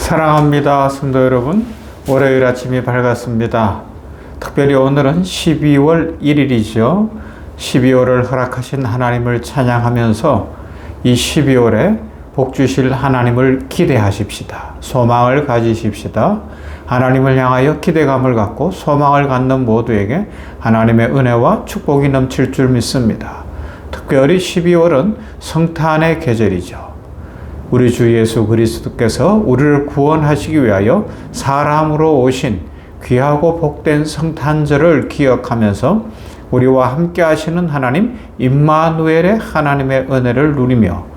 사랑합니다, 성도 여러분. 월요일 아침이 밝았습니다. 특별히 오늘은 12월 1일이죠. 12월을 허락하신 하나님을 찬양하면서 이 12월에 복 주실 하나님을 기대하십시다. 소망을 가지십시다. 하나님을 향하여 기대감을 갖고 소망을 갖는 모두에게 하나님의 은혜와 축복이 넘칠 줄 믿습니다. 특별히 12월은 성탄의 계절이죠. 우리 주 예수 그리스도께서 우리를 구원하시기 위하여 사람으로 오신 귀하고 복된 성탄절을 기억하면서 우리와 함께 하시는 하나님 임마누엘의 하나님의 은혜를 누리며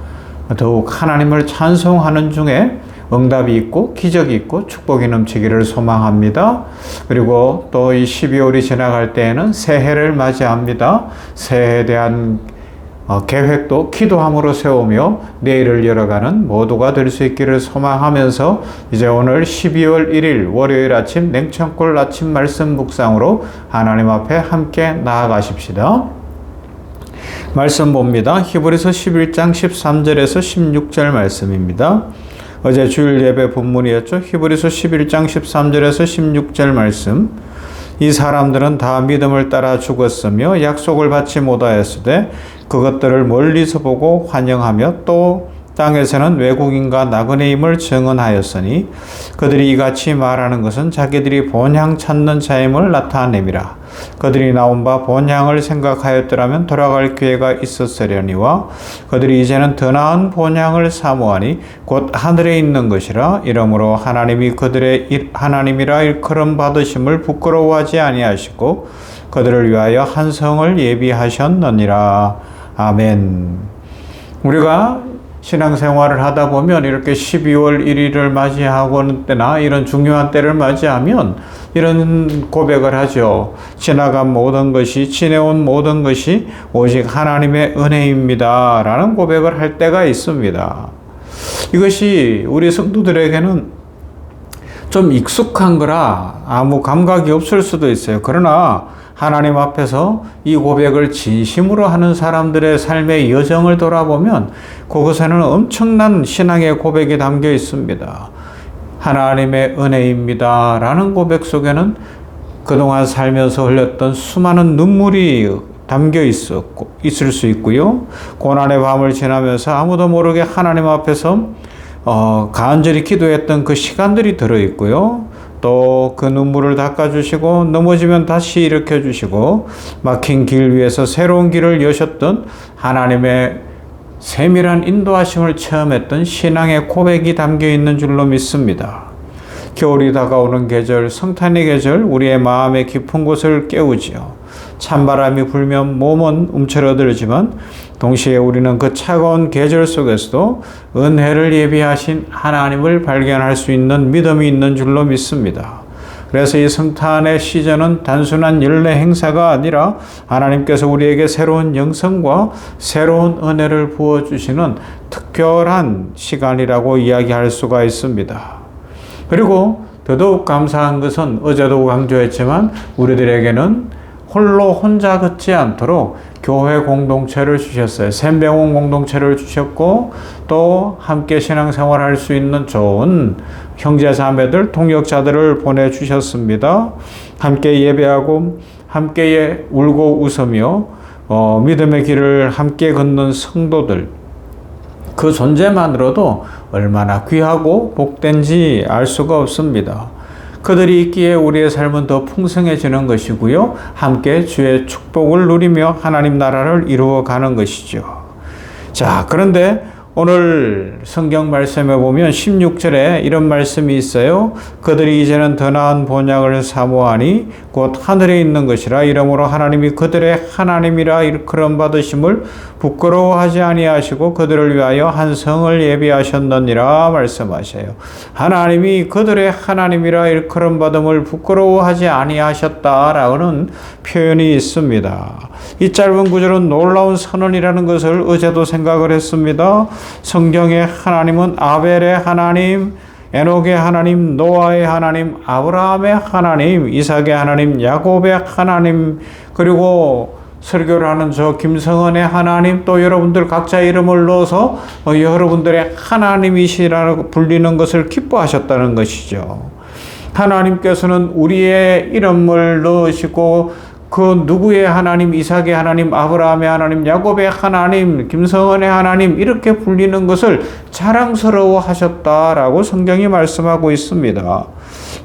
더욱 하나님을 찬송하는 중에 응답이 있고 기적이 있고 축복이 넘치기를 소망합니다. 그리고 또 이 12월이 지나갈 때에는 새해를 맞이합니다. 새해에 대한 계획도 기도함으로 세우며 내일을 열어가는 모두가 될 수 있기를 소망하면서 이제 오늘 12월 1일 월요일 아침 냉천골 아침 말씀 묵상으로 하나님 앞에 함께 나아가십시다. 말씀 봅니다. 히브리서 11장 13절에서 16절 말씀입니다. 어제 주일 예배 본문이었죠. 히브리서 11장 13절에서 16절 말씀. 이 사람들은 다 믿음을 따라 죽었으며 약속을 받지 못하였으되 그것들을 멀리서 보고 환영하며 또 땅에서는 외국인과 나그네임을 증언하였으니 그들이 이같이 말하는 것은 자기들이 본향 찾는 자임을 나타냄이라. 그들이 나온 바 본향을 생각하였더라면 돌아갈 기회가 있었으려니와 그들이 이제는 더 나은 본향을 사모하니 곧 하늘에 있는 것이라. 이러므로 하나님이 그들의 하나님이라 일컬음 받으심을 부끄러워하지 아니하시고 그들을 위하여 한 성을 예비하셨느니라. 아멘. 우리가 신앙생활을 하다 보면 이렇게 12월 1일을 맞이하고는 때나 이런 중요한 때를 맞이하면 이런 고백을 하죠. 지나간 모든 것이, 지내온 모든 것이 오직 하나님의 은혜입니다. 라는 고백을 할 때가 있습니다. 이것이 우리 성도들에게는 좀 익숙한 거라 아무 감각이 없을 수도 있어요. 그러나 하나님 앞에서 이 고백을 진심으로 하는 사람들의 삶의 여정을 돌아보면 그것에는 엄청난 신앙의 고백이 담겨 있습니다. 하나님의 은혜입니다. 라는 고백 속에는 그동안 살면서 흘렸던 수많은 눈물이 담겨 있을 수 있고요. 고난의 밤을 지나면서 아무도 모르게 하나님 앞에서 간절히 기도했던 그 시간들이 들어있고요. 또 그 눈물을 닦아주시고 넘어지면 다시 일으켜주시고 막힌 길 위에서 새로운 길을 여셨던 하나님의 세밀한 인도하심을 체험했던 신앙의 고백이 담겨있는 줄로 믿습니다. 겨울이 다가오는 계절, 성탄의 계절, 우리의 마음의 깊은 곳을 깨우지요. 찬바람이 불면 몸은 움츠러들지만 동시에 우리는 그 차가운 계절 속에서도 은혜를 예비하신 하나님을 발견할 수 있는 믿음이 있는 줄로 믿습니다. 그래서 이 성탄의 시즌은 단순한 연례 행사가 아니라 하나님께서 우리에게 새로운 영성과 새로운 은혜를 부어주시는 특별한 시간이라고 이야기할 수가 있습니다. 그리고 더더욱 감사한 것은 어제도 강조했지만 우리들에게는 홀로 혼자 걷지 않도록 교회 공동체를 주셨어요. 샘병원 공동체를 주셨고 또 함께 신앙생활할 수 있는 좋은 형제자매들, 동역자들을 보내주셨습니다. 함께 예배하고 함께 울고 웃으며 믿음의 길을 함께 걷는 성도들, 그 존재만으로도 얼마나 귀하고 복된지 알 수가 없습니다. 그들이 있기에 우리의 삶은 더 풍성해지는 것이고요. 함께 주의 축복을 누리며 하나님 나라를 이루어가는 것이죠. 자, 그런데 오늘 성경 말씀에 보면 16절에 이런 말씀이 있어요. 그들이 이제는 더 나은 본향을 사모하니 곧 하늘에 있는 것이라. 이러므로 하나님이 그들의 하나님이라 일컬음 받으심을 부끄러워하지 아니하시고 그들을 위하여 한 성을 예비하셨느니라 말씀하셔요. 하나님이 그들의 하나님이라 일컬음 받음을 부끄러워하지 아니하셨다라는 표현이 있습니다. 이 짧은 구절은 놀라운 선언이라는 것을 어제도 생각을 했습니다. 성경의 하나님은 아벨의 하나님, 에녹의 하나님, 노아의 하나님, 아브라함의 하나님, 이삭의 하나님, 야곱의 하나님, 그리고 설교를 하는 저 김성은의 하나님, 또 여러분들 각자 이름을 넣어서 여러분들의 하나님이시라고 불리는 것을 기뻐하셨다는 것이죠. 하나님께서는 우리의 이름을 넣으시고 그 누구의 하나님, 이삭의 하나님, 아브라함의 하나님, 야곱의 하나님, 김성은의 하나님 이렇게 불리는 것을 자랑스러워 하셨다라고 성경이 말씀하고 있습니다.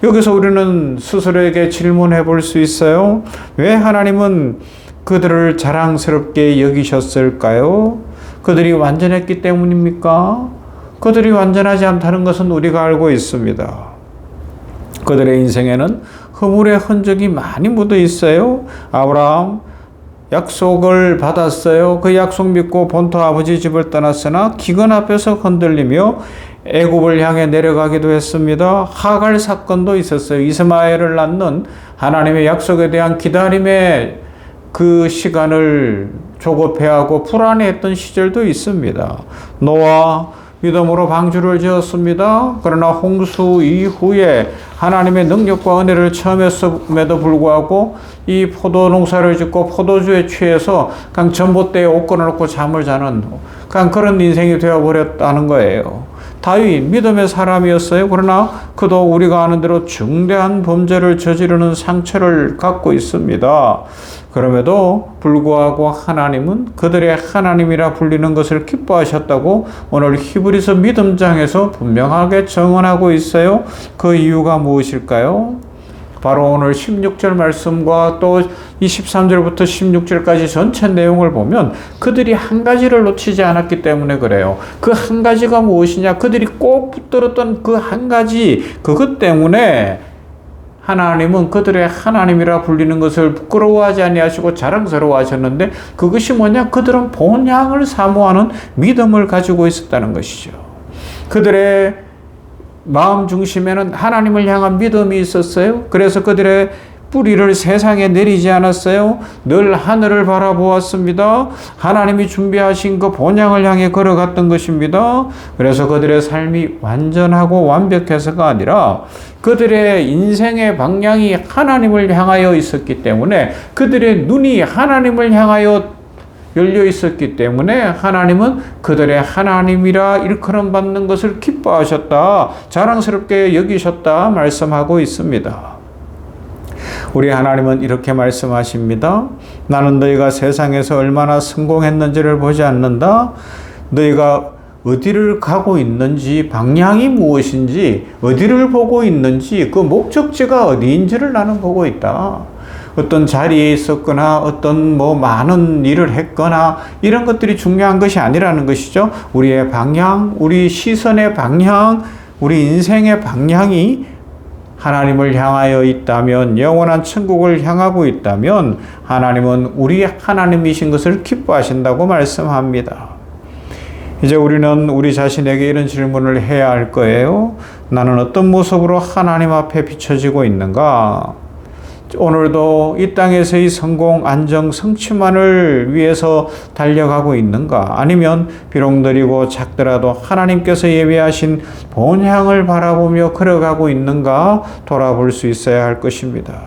여기서 우리는 스스로에게 질문해 볼 수 있어요. 왜 하나님은 그들을 자랑스럽게 여기셨을까요? 그들이 완전했기 때문입니까? 그들이 완전하지 않다는 것은 우리가 알고 있습니다. 그들의 인생에는 허물의 흔적이 많이 묻어 있어요. 아브라함 약속을 받았어요. 그 약속 믿고 본토 아버지 집을 떠났으나 기근 앞에서 흔들리며 애굽을 향해 내려가기도 했습니다. 하갈 사건도 있었어요. 이스마엘을 낳는 하나님의 약속에 대한 기다림의 그 시간을 조급해하고 불안해했던 시절도 있습니다. 노아 믿음으로 방주를 지었습니다. 그러나 홍수 이후에 하나님의 능력과 은혜를 체험했음에도 불구하고 이 포도 농사를 짓고 포도주에 취해서 그냥 전봇대에 옷 걸어놓고 잠을 자는 그냥 그런 인생이 되어버렸다는 거예요. 다윗 믿음의 사람이었어요. 그러나 그도 우리가 아는 대로 중대한 범죄를 저지르는 상처를 갖고 있습니다. 그럼에도 불구하고 하나님은 그들의 하나님이라 불리는 것을 기뻐하셨다고 오늘 히브리서 믿음장에서 분명하게 정언하고 있어요. 그 이유가 무엇일까요? 바로 오늘 16절 말씀과 또 23절부터 16절까지 전체 내용을 보면 그들이 한 가지를 놓치지 않았기 때문에 그래요. 그 한 가지가 무엇이냐? 그들이 꼭 붙들었던 그 한 가지, 그것 때문에 하나님은 그들의 하나님이라 불리는 것을 부끄러워하지 아니하시고 자랑스러워 하셨는데, 그것이 뭐냐? 그들은 본향을 사모하는 믿음을 가지고 있었다는 것이죠. 그들의 마음 중심에는 하나님을 향한 믿음이 있었어요. 그래서 그들의 뿌리를 세상에 내리지 않았어요. 늘 하늘을 바라보았습니다. 하나님이 준비하신 그 본향을 향해 걸어갔던 것입니다. 그래서 그들의 삶이 완전하고 완벽해서가 아니라 그들의 인생의 방향이 하나님을 향하여 있었기 때문에, 그들의 눈이 하나님을 향하여 열려 있었기 때문에 하나님은 그들의 하나님이라 일컬음 받는 것을 기뻐하셨다, 자랑스럽게 여기셨다 말씀하고 있습니다. 우리 하나님은 이렇게 말씀하십니다. 나는 너희가 세상에서 얼마나 성공했는지를 보지 않는다. 너희가 어디를 가고 있는지, 방향이 무엇인지, 어디를 보고 있는지, 그 목적지가 어디인지를 나는 보고 있다. 어떤 자리에 있었거나 어떤 많은 일을 했거나 이런 것들이 중요한 것이 아니라는 것이죠. 우리의 방향, 우리 시선의 방향, 우리 인생의 방향이 하나님을 향하여 있다면, 영원한 천국을 향하고 있다면 하나님은 우리 하나님이신 것을 기뻐하신다고 말씀합니다. 이제 우리는 우리 자신에게 이런 질문을 해야 할 거예요. 나는 어떤 모습으로 하나님 앞에 비춰지고 있는가? 오늘도 이 땅에서의 성공, 안정, 성취만을 위해서 달려가고 있는가? 아니면 비록 느리고 작더라도 하나님께서 예비하신 본향을 바라보며 걸어가고 있는가 돌아볼 수 있어야 할 것입니다.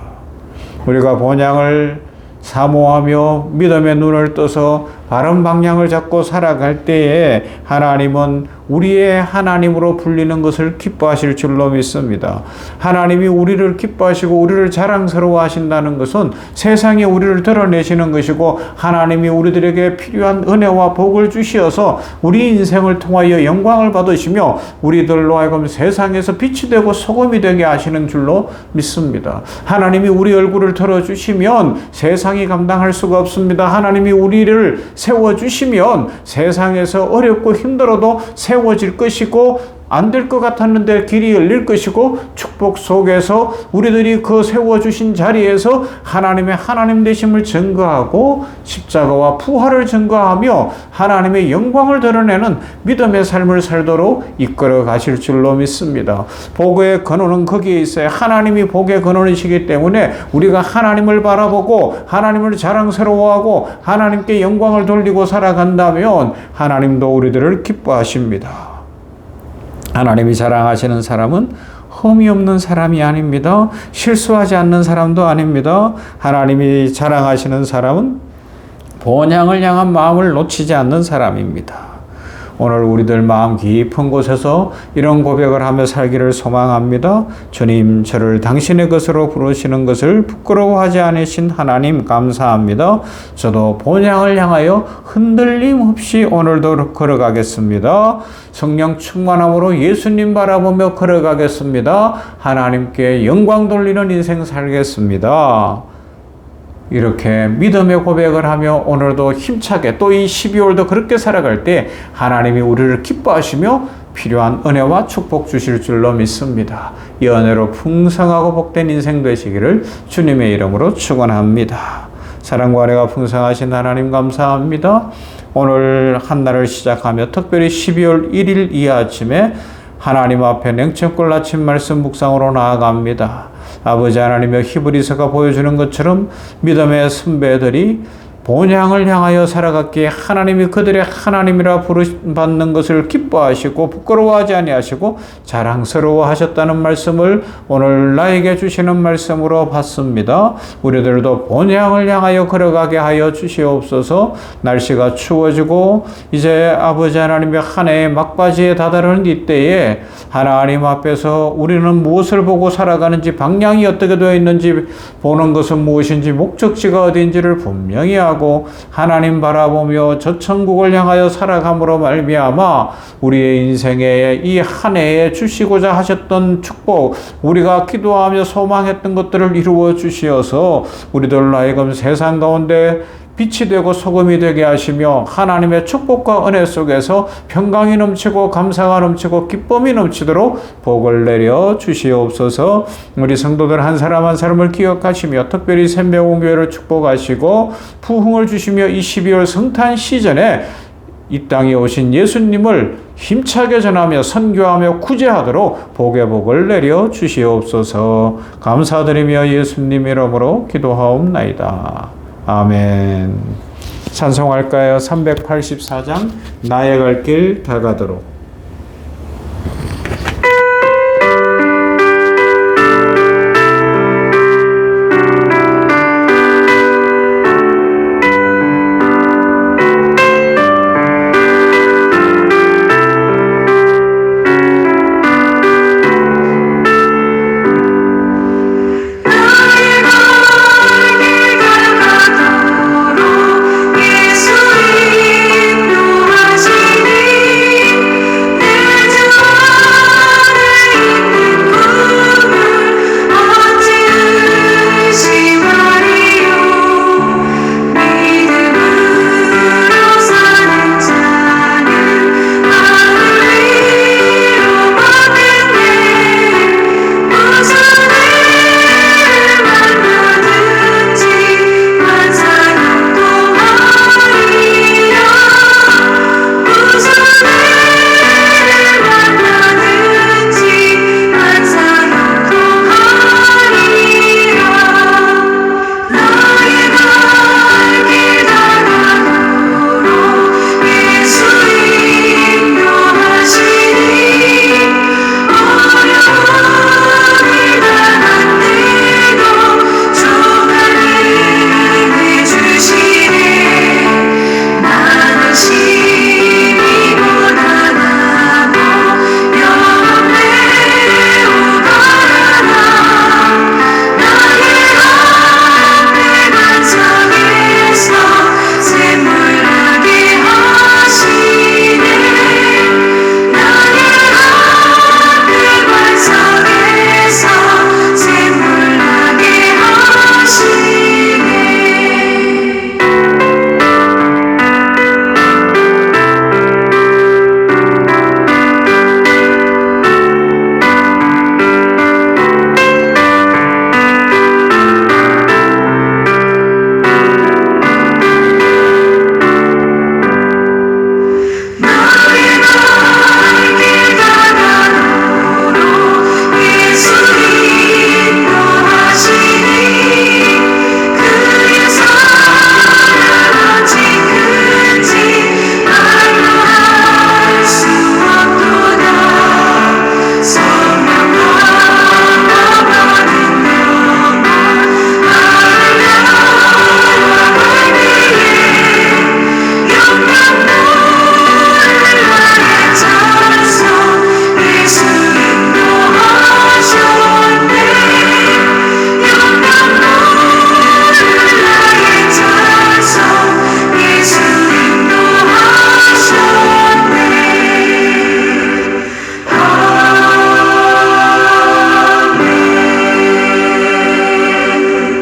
우리가 본향을 사모하며 믿음의 눈을 떠서 바른 방향을 잡고 살아갈 때에 하나님은 우리의 하나님으로 불리는 것을 기뻐하실 줄로 믿습니다. 하나님이 우리를 기뻐하시고 우리를 자랑스러워 하신다는 것은 세상에 우리를 드러내시는 것이고, 하나님이 우리들에게 필요한 은혜와 복을 주시어서 우리 인생을 통하여 영광을 받으시며 우리들로 하여금 세상에서 빛이 되고 소금이 되게 하시는 줄로 믿습니다. 하나님이 우리 얼굴을 들어주시면 세상이 감당할 수가 없습니다. 하나님이 우리를 세워주시면 세상에서 어렵고 힘들어도 세워질 것이고, 안 될 것 같았는데 길이 열릴 것이고, 축복 속에서 우리들이 그 세워주신 자리에서 하나님의 하나님 되심을 증거하고 십자가와 부활을 증거하며 하나님의 영광을 드러내는 믿음의 삶을 살도록 이끌어 가실 줄로 믿습니다. 복의 근원은 거기에 있어요. 하나님이 복의 근원이시기 때문에 우리가 하나님을 바라보고 하나님을 자랑스러워하고 하나님께 영광을 돌리고 살아간다면 하나님도 우리들을 기뻐하십니다. 하나님이 자랑하시는 사람은 흠이 없는 사람이 아닙니다. 실수하지 않는 사람도 아닙니다. 하나님이 자랑하시는 사람은 본향을 향한 마음을 놓치지 않는 사람입니다. 오늘 우리들 마음 깊은 곳에서 이런 고백을 하며 살기를 소망합니다. 주님, 저를 당신의 것으로 부르시는 것을 부끄러워하지 않으신 하나님 감사합니다. 저도 본향을 향하여 흔들림 없이 오늘도 걸어가겠습니다. 성령 충만함으로 예수님 바라보며 걸어가겠습니다. 하나님께 영광 돌리는 인생 살겠습니다. 이렇게 믿음의 고백을 하며 오늘도 힘차게 또 이 12월도 그렇게 살아갈 때 하나님이 우리를 기뻐하시며 필요한 은혜와 축복 주실 줄로 믿습니다. 이 은혜로 풍성하고 복된 인생 되시기를 주님의 이름으로 축원합니다. 사랑과 은혜가 풍성하신 하나님 감사합니다. 오늘 한 날을 시작하며 특별히 12월 1일 이 아침에 하나님 앞에 냉천골 아침 말씀 묵상으로 나아갑니다. 아버지 하나님의 히브리서가 보여주는 것처럼 믿음의 선배들이 본향을 향하여 살아갔기에 하나님이 그들의 하나님이라 부르받는 것을 기뻐하시고 부끄러워하지 아니하시고 자랑스러워하셨다는 말씀을 오늘 나에게 주시는 말씀으로 봤습니다. 우리들도 본향을 향하여 걸어가게 하여 주시옵소서. 날씨가 추워지고 이제 아버지 하나님의 한 해의 막바지에 다다르는 이때에 하나님 앞에서 우리는 무엇을 보고 살아가는지, 방향이 어떻게 되어 있는지, 보는 것은 무엇인지, 목적지가 어디인지를 분명히 하고 하나님 바라보며 저 천국을 향하여 살아감으로 말미암아 우리의 인생에 이 한 해에 주시고자 하셨던 축복, 우리가 기도하며 소망했던 것들을 이루어 주시어서 우리들 하여금 세상 가운데 빛이 되고 소금이 되게 하시며 하나님의 축복과 은혜 속에서 평강이 넘치고 감사가 넘치고 기쁨이 넘치도록 복을 내려 주시옵소서. 우리 성도들 한 사람 한 사람을 기억하시며 특별히 샘배온교회를 축복하시고 부흥을 주시며 이 12월 성탄 시즌에 이 땅에 오신 예수님을 힘차게 전하며 선교하며 구제하도록 복의 복을 내려 주시옵소서. 감사드리며 예수님 이름으로 기도하옵나이다. 아멘. 찬송할까요? 384장 나의 갈 길 다가도록.